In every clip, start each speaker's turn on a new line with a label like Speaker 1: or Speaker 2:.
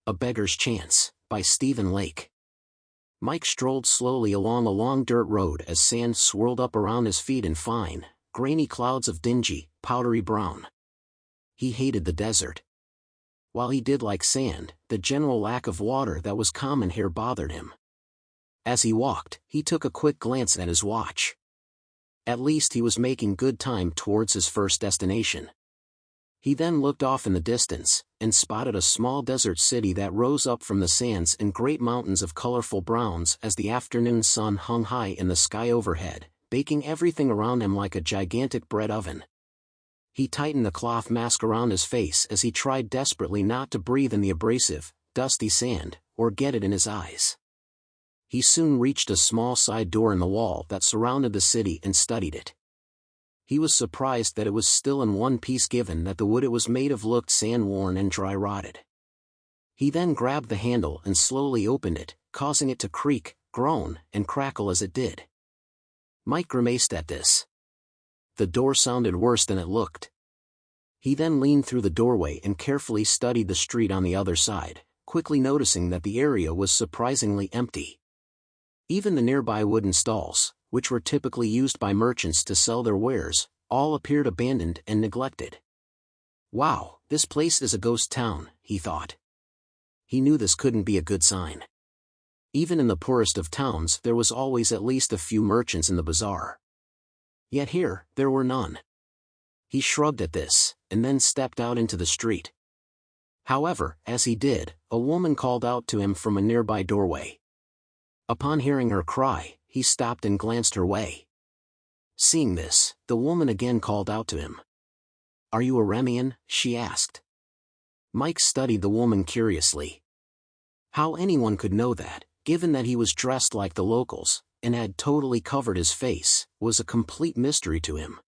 Speaker 1: A Beggar's Chance, by Stephen Lake. Mike strolled slowly along a long dirt road as sand swirled up around his feet in fine, grainy clouds of dingy, powdery brown. He hated the desert. While he did like sand, the general lack of water that was common here bothered him. As he walked, he took a quick glance at his watch. At least he was making good time towards his first destination. He then looked off in the distance, and spotted a small desert city that rose up from the sands in great mountains of colorful browns as the afternoon sun hung high in the sky overhead, baking everything around him like a gigantic bread oven. He tightened the cloth mask around his face as he tried desperately not to breathe in the abrasive, dusty sand, or get it in his eyes. He soon reached a small side door in the wall that surrounded the city and studied it. He was surprised that it was still in one piece given that the wood it was made of looked sand-worn and dry-rotted. He then grabbed the handle and slowly opened it, causing it to creak, groan, and crackle as it did. Mike grimaced at this. The door sounded worse than it looked. He then leaned through the doorway and carefully studied the street on the other side, quickly noticing that the area was surprisingly empty. Even the nearby wooden stalls, which were typically used by merchants to sell their wares, all appeared abandoned and neglected. Wow, this place is a ghost town, he thought. He knew this couldn't be a good sign. Even in the poorest of towns there was always at least a few merchants in the bazaar. Yet here, there were none. He shrugged at this, and then stepped out into the street. However, as he did, a woman called out to him from a nearby doorway. Upon hearing her cry, he stopped and glanced her way. Seeing this, the woman again called out to him. "Are you a Remian?" she asked. Mike studied the woman curiously. How anyone could know that, given that he was dressed like the locals, and had totally covered his face, was a complete mystery to him.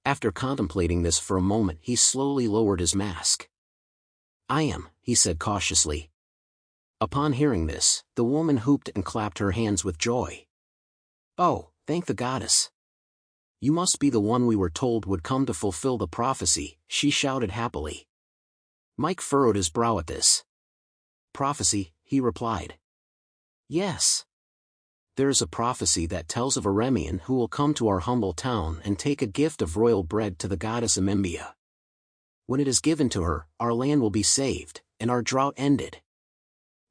Speaker 1: After contemplating this for a moment, he slowly lowered his mask. "I am," he said cautiously. Upon hearing this, the woman whooped and clapped her hands with joy. "Oh, thank the goddess. You must be the one we were told would come to fulfill the prophecy," she shouted happily. Mike furrowed his brow at this. "Prophecy," he replied. "Yes. There is a prophecy that tells of a Remian who will come to our humble town and take a gift of royal bread to the goddess Amembia. When it is given to her, our land will be saved, and our drought ended."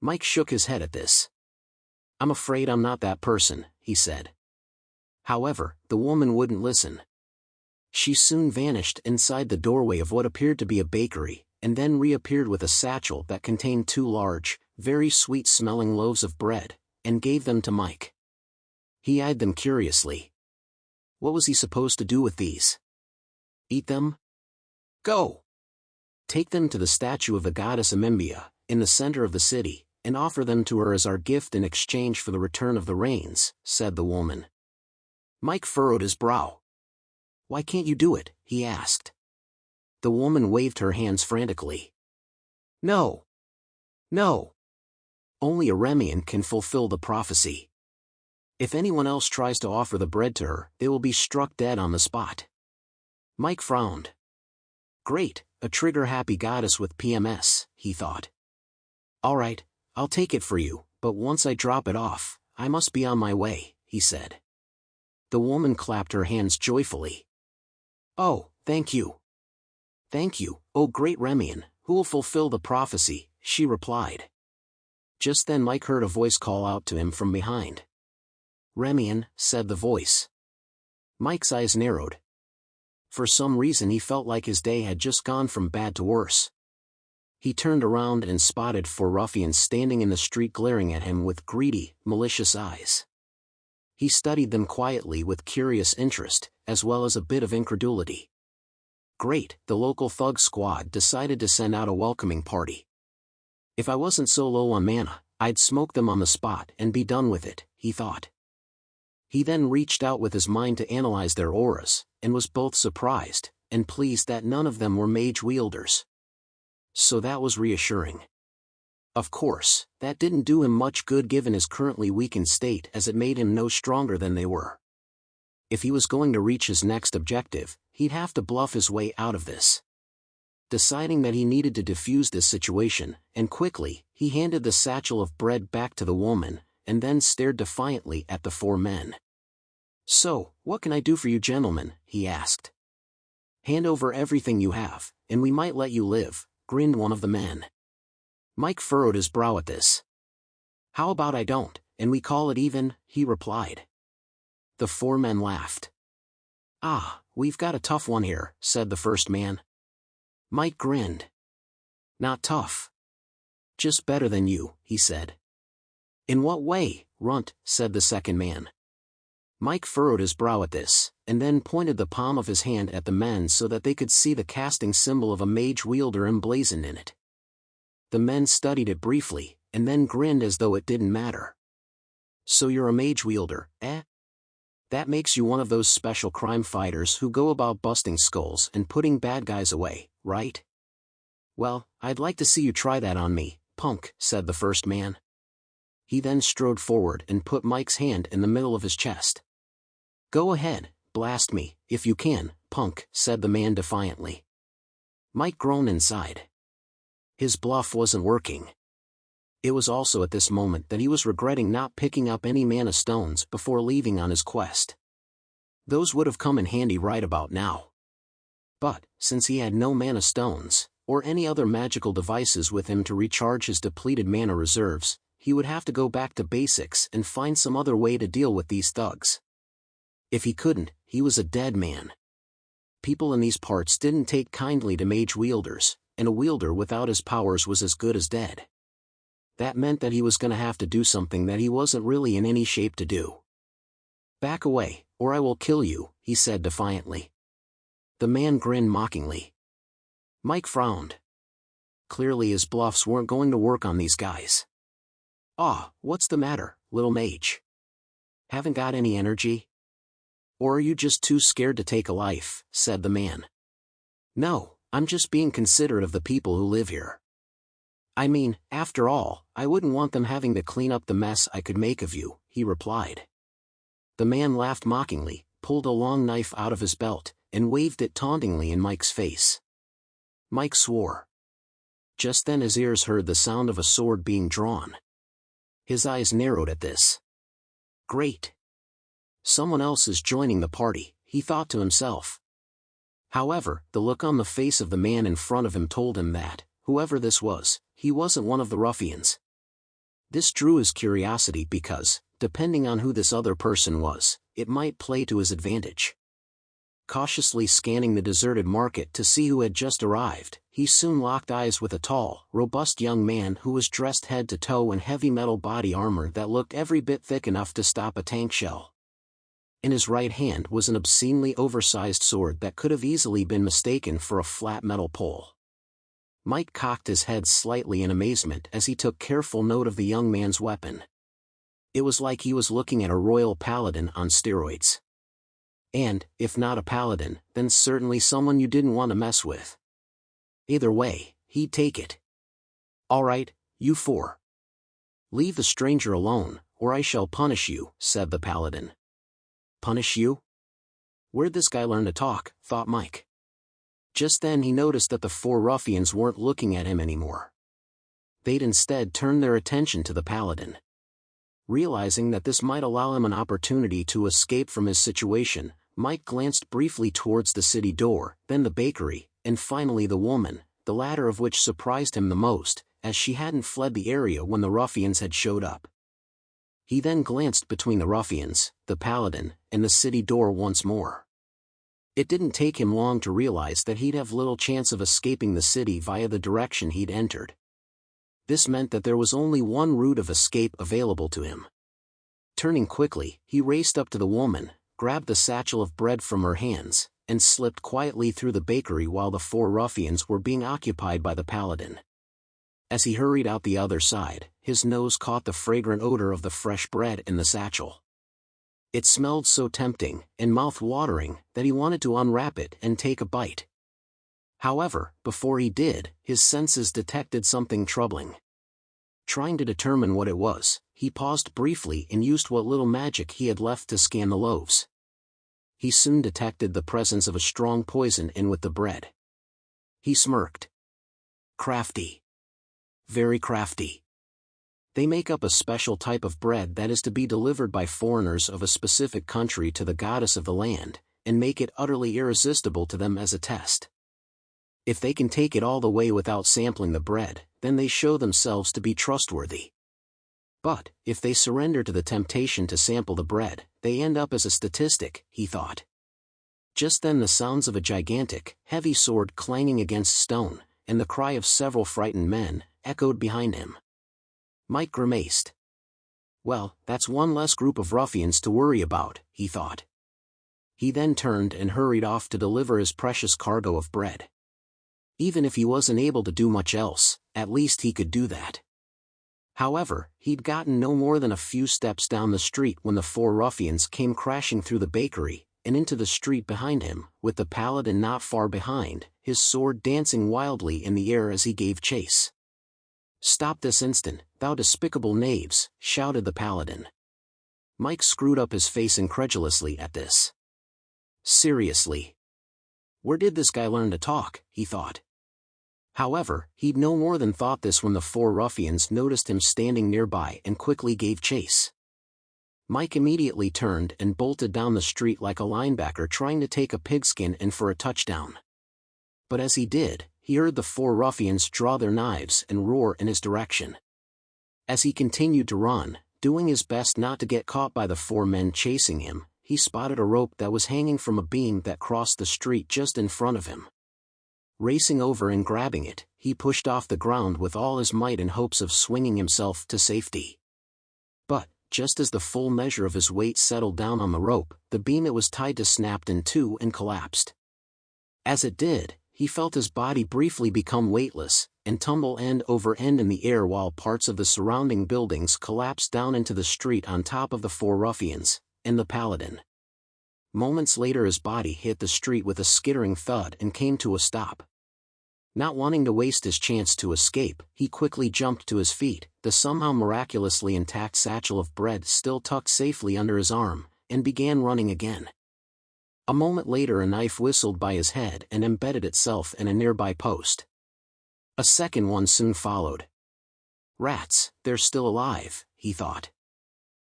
Speaker 1: Mike shook his head at this. "I'm afraid I'm not that person," he said. However, the woman wouldn't listen. She soon vanished inside the doorway of what appeared to be a bakery, and then reappeared with a satchel that contained 2 large, very sweet-smelling loaves of bread, and gave them to Mike. He eyed them curiously. What was he supposed to do with these? Eat them? Go! Take them to the statue of the goddess Amembia, in the center of the city, and offer them to her as our gift in exchange for the return of the rains," said the woman. Mike furrowed his brow. "Why can't you do it?" he asked. The woman waved her hands frantically. "No! No! Only a Remian can fulfill the prophecy. If anyone else tries to offer the bread to her, they will be struck dead on the spot." Mike frowned. Great, a trigger-happy goddess with PMS, he thought. "All right, I'll take it for you, but once I drop it off, I must be on my way," he said. The woman clapped her hands joyfully. "Oh, thank you. Thank you, O great Remian, who will fulfill the prophecy," she replied. Just then Mike heard a voice call out to him from behind. "Remian," said the voice. Mike's eyes narrowed. For some reason he felt like his day had just gone from bad to worse. He turned around and spotted 4 ruffians standing in the street glaring at him with greedy, malicious eyes. He studied them quietly with curious interest, as well as a bit of incredulity. Great, the local thug squad decided to send out a welcoming party. If I wasn't so low on mana, I'd smoke them on the spot and be done with it, he thought. He then reached out with his mind to analyze their auras, and was both surprised and pleased that none of them were mage wielders. So that was reassuring. Of course, that didn't do him much good given his currently weakened state, as it made him no stronger than they were. If he was going to reach his next objective, he'd have to bluff his way out of this. Deciding that he needed to defuse this situation, and quickly, he handed the satchel of bread back to the woman, and then stared defiantly at the 4 men. "So, what can I do for you gentlemen?" he asked. "Hand over everything you have, and we might let you live," grinned one of the men. Mike furrowed his brow at this. "How about I don't, and we call it even?" he replied. The 4 men laughed. "Ah, we've got a tough one here," said the first man. Mike grinned. "Not tough. Just better than you," he said. "In what way, runt?" said the second man. Mike furrowed his brow at this, and then pointed the palm of his hand at the men so that they could see the casting symbol of a mage wielder emblazoned in it. The men studied it briefly, and then grinned as though it didn't matter. "So you're a mage wielder, eh? That makes you one of those special crime fighters who go about busting skulls and putting bad guys away, right? Well, I'd like to see you try that on me, punk," said the first man. He then strode forward and put Mike's hand in the middle of his chest. "Go ahead, blast me, if you can, punk," said the man defiantly. Mike groaned inside. His bluff wasn't working. It was also at this moment that he was regretting not picking up any mana stones before leaving on his quest. Those would have come in handy right about now. But, since he had no mana stones, or any other magical devices with him to recharge his depleted mana reserves, he would have to go back to basics and find some other way to deal with these thugs. If he couldn't, he was a dead man. People in these parts didn't take kindly to mage wielders, and a wielder without his powers was as good as dead. That meant that he was going to have to do something that he wasn't really in any shape to do. "Back away, or I will kill you," he said defiantly. The man grinned mockingly. Mike frowned. Clearly his bluffs weren't going to work on these guys. "Aw, what's the matter, little mage? Haven't got any energy? Or are you just too scared to take a life?" said the man. "No, I'm just being considerate of the people who live here. I mean, after all, I wouldn't want them having to clean up the mess I could make of you," he replied. The man laughed mockingly, pulled a long knife out of his belt, and waved it tauntingly in Mike's face. Mike swore. Just then his ears heard the sound of a sword being drawn. His eyes narrowed at this. Great. Someone else is joining the party, he thought to himself. However, the look on the face of the man in front of him told him that, whoever this was, he wasn't one of the ruffians. This drew his curiosity because, depending on who this other person was, it might play to his advantage. Cautiously scanning the deserted market to see who had just arrived, he soon locked eyes with a tall, robust young man who was dressed head to toe in heavy metal body armor that looked every bit thick enough to stop a tank shell. In his right hand was an obscenely oversized sword that could have easily been mistaken for a flat metal pole. Mike cocked his head slightly in amazement as he took careful note of the young man's weapon. It was like he was looking at a royal paladin on steroids. And, if not a paladin, then certainly someone you didn't want to mess with. Either way, he'd take it. "All right, you four. Leave the stranger alone, or I shall punish you," said the paladin. Punish you? Where'd this guy learn to talk, thought Mike. Just then he noticed that the four ruffians weren't looking at him anymore. They'd instead turned their attention to the paladin. Realizing that this might allow him an opportunity to escape from his situation, Mike glanced briefly towards the city door, then the bakery, and finally the woman, the latter of which surprised him the most, as she hadn't fled the area when the ruffians had showed up. He then glanced between the ruffians, the paladin, and the city door once more. It didn't take him long to realize that he'd have little chance of escaping the city via the direction he'd entered. This meant that there was only one route of escape available to him. Turning quickly, he raced up to the woman, grabbed the satchel of bread from her hands, and slipped quietly through the bakery while the four ruffians were being occupied by the paladin. As he hurried out the other side, his nose caught the fragrant odor of the fresh bread in the satchel. It smelled so tempting and mouth-watering that he wanted to unwrap it and take a bite. However, before he did, his senses detected something troubling. Trying to determine what it was, he paused briefly and used what little magic he had left to scan the loaves. He soon detected the presence of a strong poison in with the bread. He smirked. Crafty. Very crafty. They make up a special type of bread that is to be delivered by foreigners of a specific country to the goddess of the land, and make it utterly irresistible to them as a test. If they can take it all the way without sampling the bread, then they show themselves to be trustworthy. But, if they surrender to the temptation to sample the bread, they end up as a statistic, he thought. Just then the sounds of a gigantic, heavy sword clanging against stone, and the cry of several frightened men, echoed behind him. Mike grimaced. Well, that's one less group of ruffians to worry about, he thought. He then turned and hurried off to deliver his precious cargo of bread. Even if he wasn't able to do much else, at least he could do that. However, he'd gotten no more than a few steps down the street when the four ruffians came crashing through the bakery, and into the street behind him, with the paladin not far behind, his sword dancing wildly in the air as he gave chase. "Stop this instant, thou despicable knaves," shouted the paladin. Mike screwed up his face incredulously at this. Seriously? Where did this guy learn to talk, he thought. However, he'd no more than thought this when the four ruffians noticed him standing nearby and quickly gave chase. Mike immediately turned and bolted down the street like a linebacker trying to take a pigskin in for a touchdown. But as he did, he heard the four ruffians draw their knives and roar in his direction. As he continued to run, doing his best not to get caught by the four men chasing him, he spotted a rope that was hanging from a beam that crossed the street just in front of him. Racing over and grabbing it, he pushed off the ground with all his might in hopes of swinging himself to safety. But, just as the full measure of his weight settled down on the rope, the beam it was tied to snapped in two and collapsed. As it did, he felt his body briefly become weightless, and tumble end over end in the air while parts of the surrounding buildings collapsed down into the street on top of the four ruffians and the paladin. Moments later his body hit the street with a skittering thud and came to a stop. Not wanting to waste his chance to escape, he quickly jumped to his feet, the somehow miraculously intact satchel of bread still tucked safely under his arm, and began running again. A moment later a knife whistled by his head and embedded itself in a nearby post. A second one soon followed. Rats, they're still alive, he thought.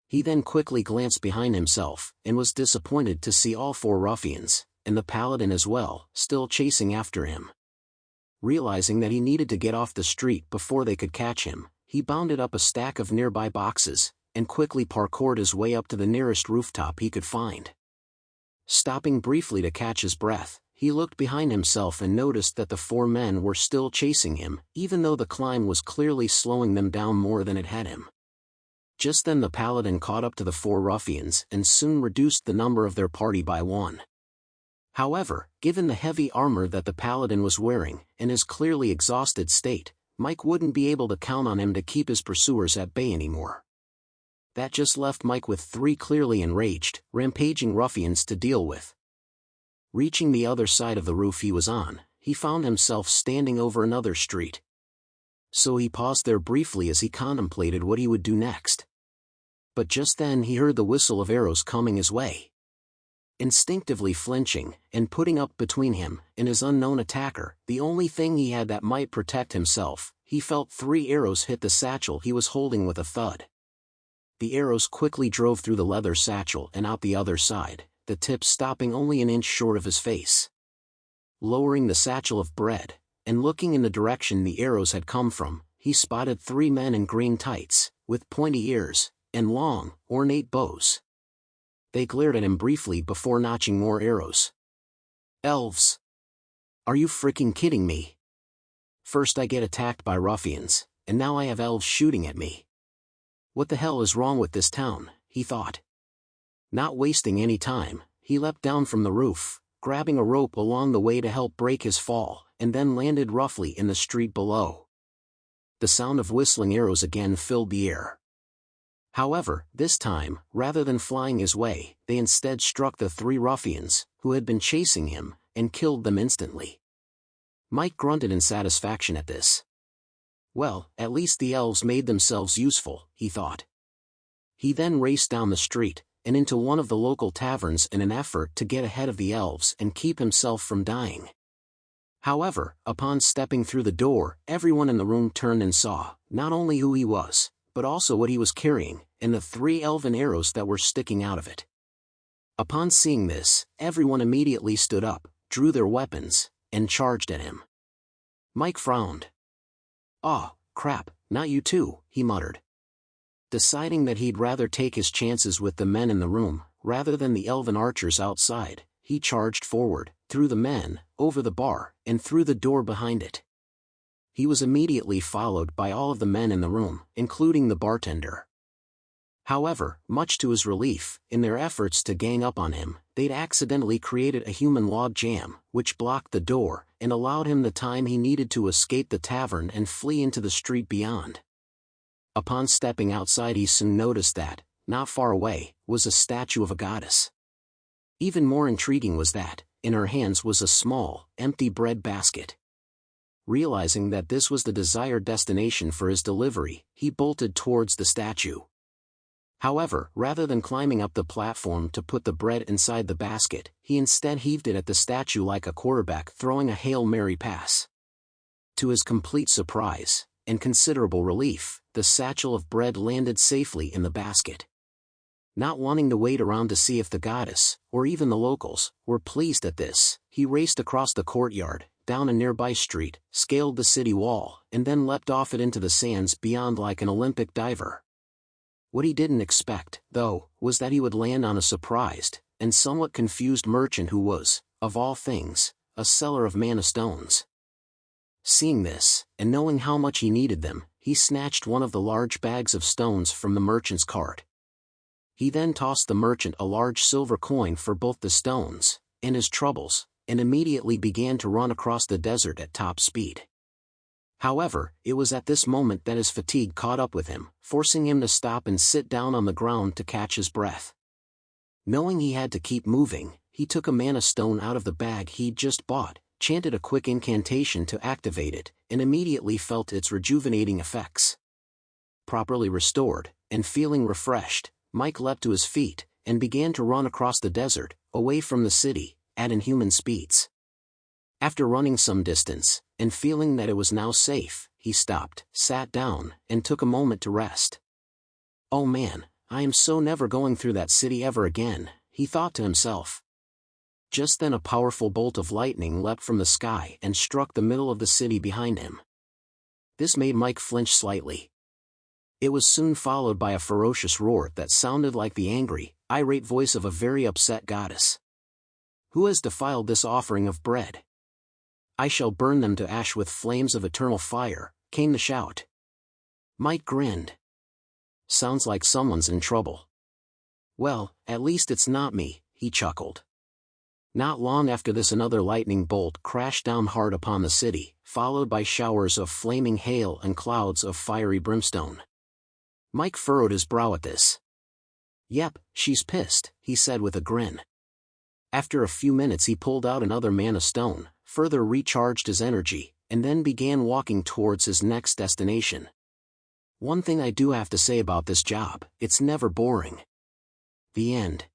Speaker 1: He then quickly glanced behind himself, and was disappointed to see all four ruffians, and the paladin as well, still chasing after him. Realizing that he needed to get off the street before they could catch him, he bounded up a stack of nearby boxes, and quickly parkoured his way up to the nearest rooftop he could find. Stopping briefly to catch his breath, he looked behind himself and noticed that the four men were still chasing him, even though the climb was clearly slowing them down more than it had him. Just then the paladin caught up to the four ruffians and soon reduced the number of their party by one. However, given the heavy armor that the paladin was wearing, and his clearly exhausted state, Mike wouldn't be able to count on him to keep his pursuers at bay anymore. That just left Mike with three clearly enraged, rampaging ruffians to deal with. Reaching the other side of the roof he was on, he found himself standing over another street. So he paused there briefly as he contemplated what he would do next. But just then he heard the whistle of arrows coming his way. Instinctively flinching, and putting up between him and his unknown attacker, the only thing he had that might protect himself, he felt three arrows hit the satchel he was holding with a thud. The arrows quickly drove through the leather satchel and out the other side, the tips stopping only an inch short of his face. Lowering the satchel of bread, and looking in the direction the arrows had come from, he spotted three men in green tights, with pointy ears, and long, ornate bows. They glared at him briefly before notching more arrows. Elves! Are you freaking kidding me? First I get attacked by ruffians, and now I have elves shooting at me. What the hell is wrong with this town, he thought. Not wasting any time, he leapt down from the roof, grabbing a rope along the way to help break his fall, and then landed roughly in the street below. The sound of whistling arrows again filled the air. However, this time, rather than flying his way, they instead struck the three ruffians, who had been chasing him, and killed them instantly. Mike grunted in satisfaction at this. Well, at least the elves made themselves useful, he thought. He then raced down the street, and into one of the local taverns in an effort to get ahead of the elves and keep himself from dying. However, upon stepping through the door, everyone in the room turned and saw, not only who he was, but also what he was carrying, and the 3 elven arrows that were sticking out of it. Upon seeing this, everyone immediately stood up, drew their weapons, and charged at him. Mike frowned. "Oh, crap, not you too," he muttered. Deciding that he'd rather take his chances with the men in the room, rather than the elven archers outside, he charged forward, through the men, over the bar, and through the door behind it. He was immediately followed by all of the men in the room, including the bartender. However, much to his relief, in their efforts to gang up on him, they'd accidentally created a human log jam, which blocked the door, and allowed him the time he needed to escape the tavern and flee into the street beyond. Upon stepping outside, he soon noticed that, not far away, was a statue of a goddess. Even more intriguing was that, in her hands was a small, empty bread basket. Realizing that this was the desired destination for his delivery, he bolted towards the statue. However, rather than climbing up the platform to put the bread inside the basket, he instead heaved it at the statue like a quarterback throwing a Hail Mary pass. To his complete surprise, and considerable relief, the satchel of bread landed safely in the basket. Not wanting to wait around to see if the goddess, or even the locals, were pleased at this, he raced across the courtyard, down a nearby street, scaled the city wall, and then leapt off it into the sands beyond like an Olympic diver. What he didn't expect, though, was that he would land on a surprised, and somewhat confused merchant who was, of all things, a seller of mana stones. Seeing this, and knowing how much he needed them, he snatched one of the large bags of stones from the merchant's cart. He then tossed the merchant a large silver coin for both the stones, and his troubles, and immediately began to run across the desert at top speed. However, it was at this moment that his fatigue caught up with him, forcing him to stop and sit down on the ground to catch his breath. Knowing he had to keep moving, he took a mana stone out of the bag he'd just bought, chanted a quick incantation to activate it, and immediately felt its rejuvenating effects. Properly restored, and feeling refreshed, Mike leapt to his feet, and began to run across the desert, away from the city, at inhuman speeds. After running some distance, and feeling that it was now safe, he stopped, sat down, and took a moment to rest. "Oh man, I am so never going through that city ever again," he thought to himself. Just then a powerful bolt of lightning leapt from the sky and struck the middle of the city behind him. This made Mike flinch slightly. It was soon followed by a ferocious roar that sounded like the angry, irate voice of a very upset goddess. "Who has defiled this offering of bread? I shall burn them to ash with flames of eternal fire," came the shout. Mike grinned. "Sounds like someone's in trouble. Well, at least it's not me," he chuckled. Not long after this, another lightning bolt crashed down hard upon the city, followed by showers of flaming hail and clouds of fiery brimstone. Mike furrowed his brow at this. "Yep, she's pissed," he said with a grin. After a few minutes he pulled out another mana stone, further recharged his energy, and then began walking towards his next destination. "One thing I do have to say about this job, it's never boring." The end.